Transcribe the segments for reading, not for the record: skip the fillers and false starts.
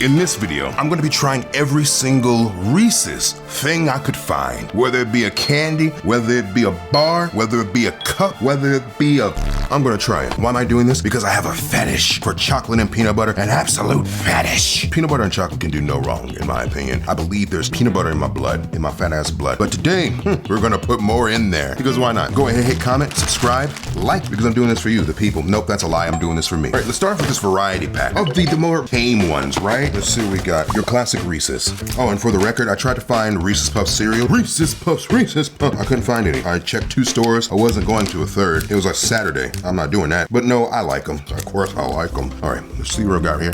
In this video, I'm going to be trying every single Reese's thing I could find. Whether it be a candy, whether it be a bar, whether it be a cup, whether it be a... I'm going to try it. Why am I doing this? Because I have a fetish for chocolate and peanut butter, an absolute fetish. Peanut butter and chocolate can do no wrong, in my opinion. I believe there's peanut butter in my blood, in my fat ass blood. But today, we're going to put more in there. Because why not? Go ahead, hit comment, subscribe, like, because I'm doing this for you, the people. Nope, that's a lie. I'm doing this for me. All right, let's start with this variety pack of the more tame ones, right? Let's see what we got. Your classic Reese's. Oh, and for the record, I tried to find Reese's Puffs cereal. Reese's Puffs. I couldn't find any. I checked 2 stores. I wasn't going to a third. It was like Saturday. I'm not doing that. But no, I like them. Of course, I like them. All right, let's see what I got here.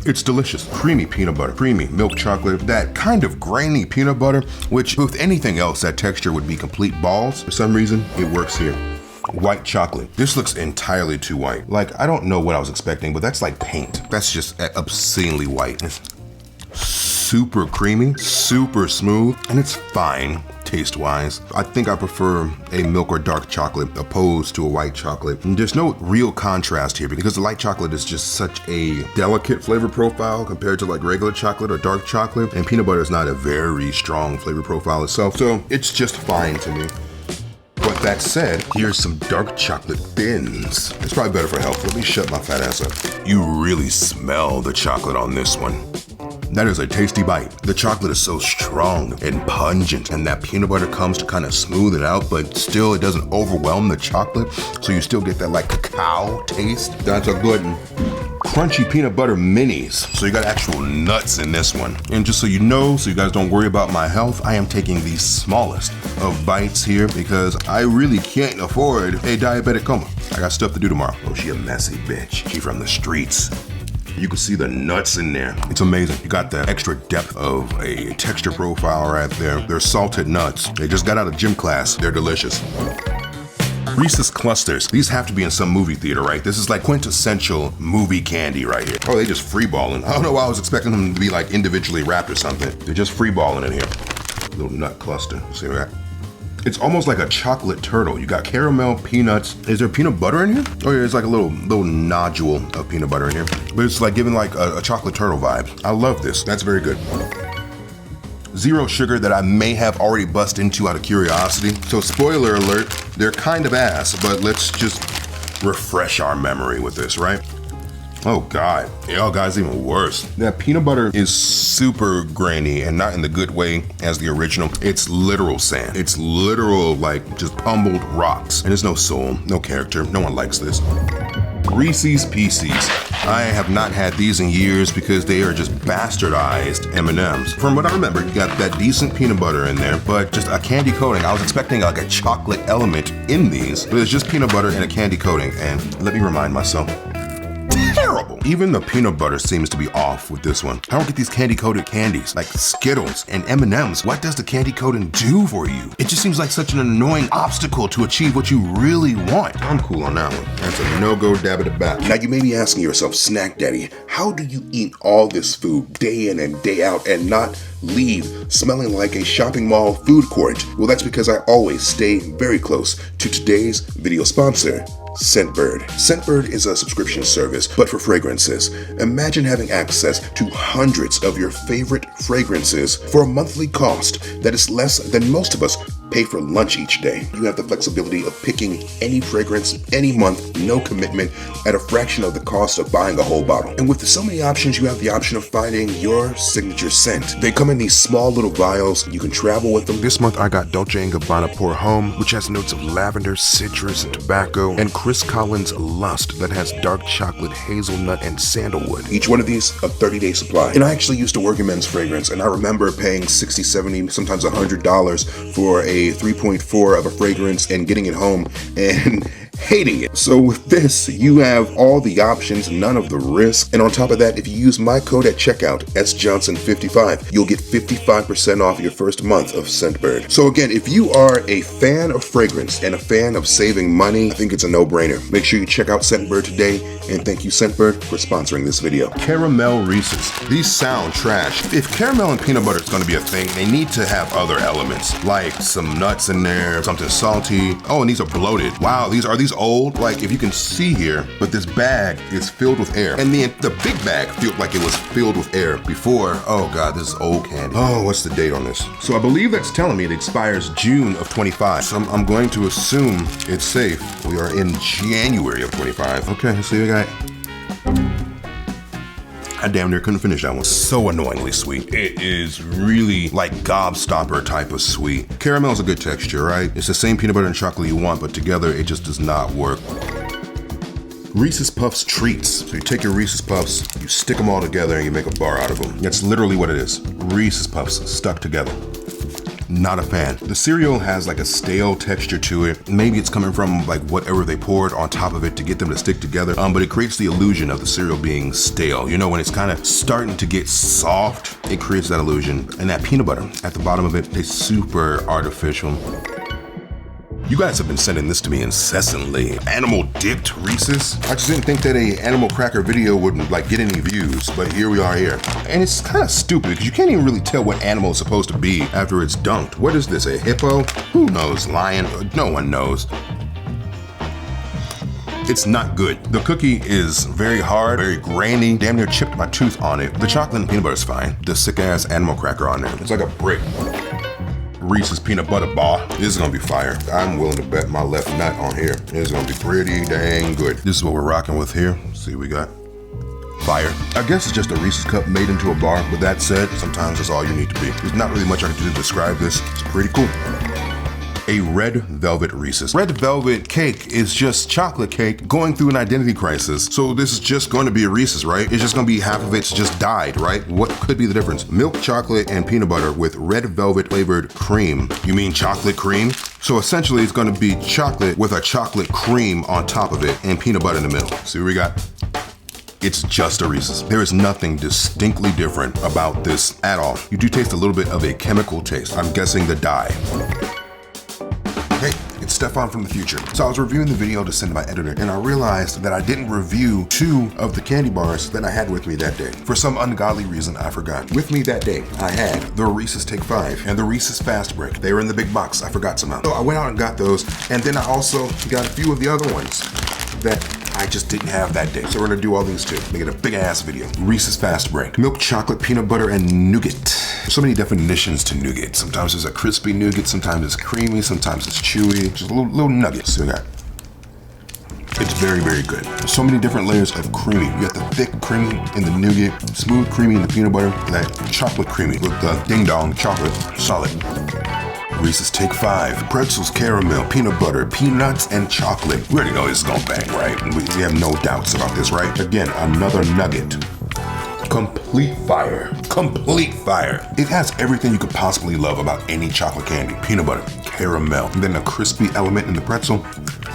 It's delicious. Creamy peanut butter, creamy milk chocolate, that kind of grainy peanut butter, which with anything else, that texture would be complete balls. For some reason, it works here. White chocolate. This looks entirely too white. Like, I don't know what I was expecting, but that's like paint. That's just obscenely white. It's super creamy, super smooth, and it's fine taste-wise. I think I prefer a milk or dark chocolate opposed to a white chocolate. And there's no real contrast here because the light chocolate is just such a delicate flavor profile compared to like regular chocolate or dark chocolate, and peanut butter is not a very strong flavor profile itself, so it's just fine to me. But that said, here's some dark chocolate thins. It's probably better for health. Let me shut my fat ass up. You really smell the chocolate on this one. That is a tasty bite. The chocolate is so strong and pungent, and that peanut butter comes to kind of smooth it out, but still it doesn't overwhelm the chocolate, so you still get that like cacao taste. That's a good one. Crunchy peanut butter minis. So you got actual nuts in this one. And just so you know, so you guys don't worry about my health, I am taking the smallest of bites here because I really can't afford a diabetic coma. I got stuff to do tomorrow. Oh, she a messy bitch. She from the streets. You can see the nuts in there. It's amazing. You got that extra depth of a texture profile right there. They're salted nuts. They just got out of gym class. They're delicious. Reese's Clusters. These have to be in some movie theater, right? This is like quintessential movie candy right here. Oh, they just free-balling. I don't know why I was expecting them to be like individually wrapped or something. They're just free-balling in here. Little nut cluster. See that? It's almost like a chocolate turtle. You got caramel, peanuts. Is there peanut butter in here? Oh yeah, it's like a little nodule of peanut butter in here. But it's like giving like a chocolate turtle vibe. I love this. That's very good. Zero sugar that I may have already bust into out of curiosity. So spoiler alert, they're kind of ass, but let's just refresh our memory with this, right? Oh God, y'all guys, even worse. That peanut butter is super grainy and not in the good way as the original. It's literal sand. It's literal like just pummeled rocks. And there's no soul, no character. No one likes this. Reese's Pieces. I have not had these in years because they are just bastardized M&Ms. From what I remember, you got that decent peanut butter in there, but just a candy coating. I was expecting like a chocolate element in these, but it's just peanut butter and a candy coating. And let me remind myself, terrible. Even the peanut butter seems to be off with this one. I don't get these candy-coated candies like Skittles and M&Ms. What does the candy coating do for you? It just seems like such an annoying obstacle to achieve what you really want. I'm cool on that one. That's a no-go dab at the back. Now you may be asking yourself, Snack Daddy, how do you eat all this food day in and day out and not leave smelling like a shopping mall food court? Well, that's because I always stay very close to today's video sponsor, Scentbird. Scentbird is a subscription service, but for fragrances. Imagine having access to hundreds of your favorite fragrances for a monthly cost that is less than most of us pay for lunch each day. You have the flexibility of picking any fragrance, any month, no commitment, at a fraction of the cost of buying a whole bottle. And with so many options, you have the option of finding your signature scent. They come in these small little vials. You can travel with them. This month I got Dolce & Gabbana Pour Homme, which has notes of lavender, citrus, and tobacco, and Chris Collins Lust that has dark chocolate, hazelnut, and sandalwood. Each one of these, a 30-day supply. And I actually used to work in men's fragrance, and I remember paying $60, $70, sometimes $100 for a 3.4 of a fragrance and getting it home and hating it. So with this, you have all the options, none of the risk. And on top of that, if you use my code at checkout, SJohnson55, you'll get 55% off your first month of Scentbird. So again, if you are a fan of fragrance and a fan of saving money, I think it's a no-brainer. Make sure you check out Scentbird today, and thank you Scentbird for sponsoring this video. Caramel Reese's. These sound trash. If caramel and peanut butter is going to be a thing, they need to have other elements, like some nuts in there, something salty. Oh, and these are bloated. Wow, are these these old? Like, if you can see here, but this bag is filled with air. And the big bag felt like it was filled with air before. Oh God, this is old candy. Oh, what's the date on this? So I believe that's telling me it expires June of 25. So I'm going to assume it's safe. We are in January of 25. Okay, so we got, I damn near couldn't finish that one. So annoyingly sweet. It is really like gobstopper type of sweet. Caramel is a good texture, right? It's the same peanut butter and chocolate you want, but together it just does not work. Reese's Puffs treats. So you take your Reese's Puffs, you stick them all together and you make a bar out of them. That's literally what it is. Reese's Puffs stuck together. Not a fan. The cereal has like a stale texture to it. Maybe it's coming from like whatever they poured on top of it to get them to stick together. But it creates the illusion of the cereal being stale. You know, when it's kind of starting to get soft, it creates that illusion. And that peanut butter at the bottom of it is super artificial. You guys have been sending this to me incessantly. Animal dipped Reese's. I just didn't think that a animal cracker video would like get any views, but here we are here. And it's kind of stupid because you can't even really tell what animal it's supposed to be after it's dunked. What is this, a hippo? Who knows? Lion? No one knows. It's not good. The cookie is very hard, very grainy, damn near chipped my tooth on it. The chocolate and peanut butter is fine. The sick ass animal cracker on there, it's like a brick. Reese's peanut butter bar. This is gonna be fire. I'm willing to bet my left nut on here. It's gonna be pretty dang good. This is what we're rocking with here. Let's see what we got. Fire. I guess it's just a Reese's cup made into a bar. With that said, sometimes that's all you need to be. There's not really much I can do to describe this. It's pretty cool. A red velvet Reese's. Red velvet cake is just chocolate cake going through an identity crisis. So this is just going to be a Reese's, right? It's just going to be half of it's just dyed, right? What could be the difference? Milk chocolate and peanut butter with red velvet flavored cream. You mean chocolate cream? So essentially it's going to be chocolate with a chocolate cream on top of it and peanut butter in the middle. See what we got? It's just a Reese's. There is nothing distinctly different about this at all. You do taste a little bit of a chemical taste. I'm guessing the dye. Hey, it's Stefan from the future. So I was reviewing the video to send to my editor and I realized that I didn't review 2 of the candy bars that I had with me that day. For some ungodly reason, I forgot. With me that day, I had the Reese's Take 5 and the Reese's Fast Break. They were in the big box, I forgot somehow. So I went out and got those, and then I also got a few of the other ones that I just didn't have that day. So we're gonna do all these too. Make it a big ass video. Reese's Fast Break. Milk chocolate, peanut butter, and nougat. So many definitions to nougat. Sometimes it's a crispy nougat, sometimes it's creamy, sometimes it's chewy. Just a little nugget. So that. It's very, very good. So many different layers of creamy. You got the thick creamy in the nougat, smooth creamy in the peanut butter, and that chocolate creamy with the ding dong chocolate solid. Reese's Take 5, pretzels, caramel, peanut butter, peanuts, and chocolate. We already know this is gonna bang, right? We have no doubts about this, right? Again, another nugget. Complete fire. Complete fire. It has everything you could possibly love about any chocolate candy. Peanut butter, caramel, and then a crispy element in the pretzel.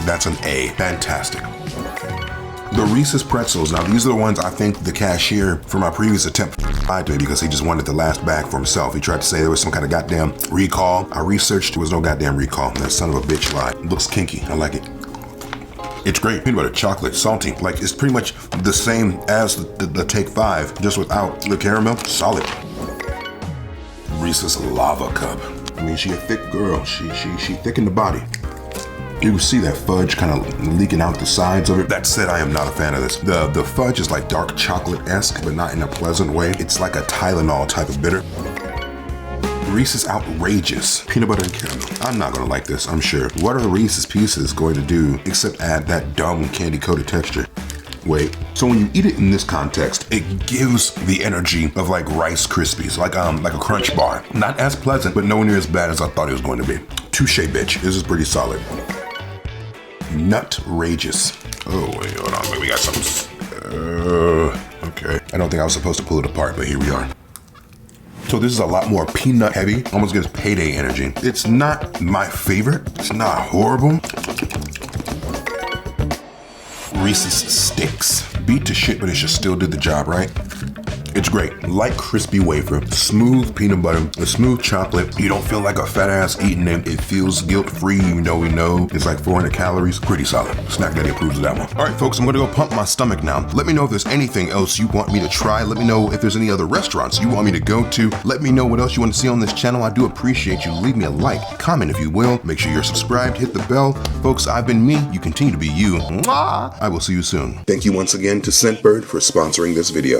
That's an A. Fantastic. The Reese's pretzels, now these are the ones I think the cashier for my previous attempt lied to me because he just wanted the last bag for himself. He tried to say there was some kind of goddamn recall. I researched, there was no goddamn recall. That son of a bitch lied. It looks kinky, I like it. It's great. Peanut butter, chocolate, salty. Like it's pretty much the same as the Take 5, just without the caramel. Solid. Reese's Lava Cup. I mean, she a thick girl. She thick in the body. You can see that fudge kind of leaking out the sides of it. That said, I am not a fan of this. The fudge is like dark chocolate-esque, but not in a pleasant way. It's like a Tylenol type of bitter. Reese's Outrageous. Peanut butter and caramel. I'm not gonna like this, I'm sure. What are Reese's Pieces going to do except add that dumb candy-coated texture? Wait, so when you eat it in this context, it gives the energy of like Rice Krispies, like a Crunch Bar. Not as pleasant, but nowhere near as bad as I thought it was going to be. Touche, bitch. This is pretty solid. Nutrageous. Oh, wait, hold on. We got something. Okay. I don't think I was supposed to pull it apart, but here we are. So this is a lot more peanut heavy. Almost gives payday energy. It's not my favorite. It's not horrible. Reese's Sticks. Beat to shit, but it should still do the job, right? It's great. Light crispy wafer, smooth peanut butter, a smooth chocolate. You don't feel like a fat ass eating it. It feels guilt-free, even though we know it's like 400 calories. Pretty solid. Snack Daddy approves of that one. All right, folks, I'm gonna go pump my stomach now. Let me know if there's anything else you want me to try. Let me know if there's any other restaurants you want me to go to. Let me know what else you want to see on this channel. I do appreciate you. Leave me a like, comment if you will. Make sure you're subscribed, hit the bell. Folks, I've been me. You continue to be you. Mwah! I will see you soon. Thank you once again to Scentbird for sponsoring this video.